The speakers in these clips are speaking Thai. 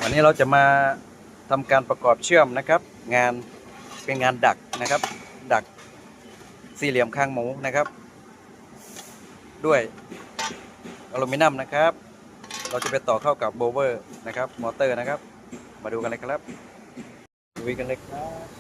นนี้เราจะมาทำการประกอบเชื่อมนะครับ งานเป็นงานดักนะครับ ดักสี่เหลี่ยมคางหมูนะครับ ด้วยอลูมิเนียมนะครับ เราจะไปต่อเข้ากับโบเวอร์นะครับมอเตอร์นะครับ มาดูกันเลยครับดูกันเลยครับ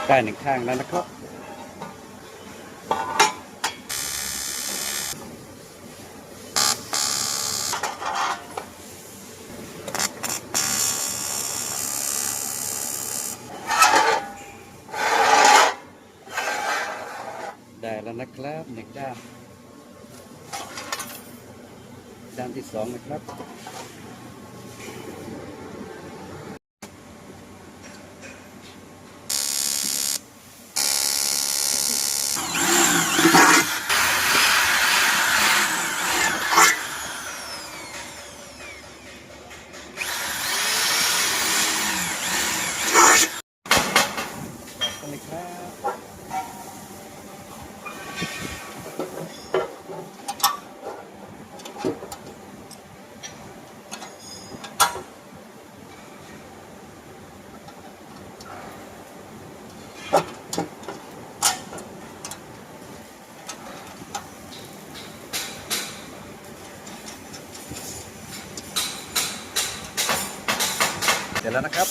ได้หนึ่งข้างแล้วนะครับได้แล้วนะครับหนึ่งด้านด้านที่สองนะครับกันเลยครับเสร็จแล้วนะครับ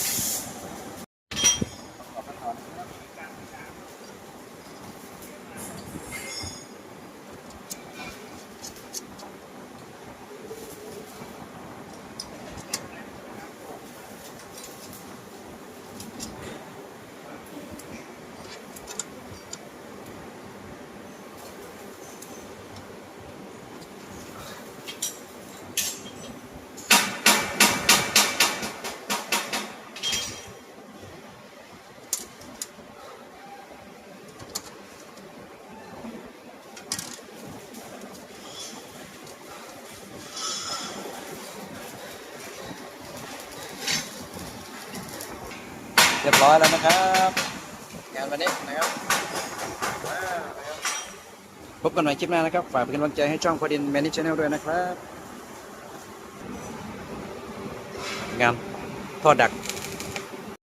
เรียบร้อยแล้วนะครับงานวันนี้นะครับพบกันใหม่คลิปหน้านะครับฝากเป็นกำลังใจให้ช่องพอดินแมนนี่ชาแนลด้วยนะครับงานท่อดัก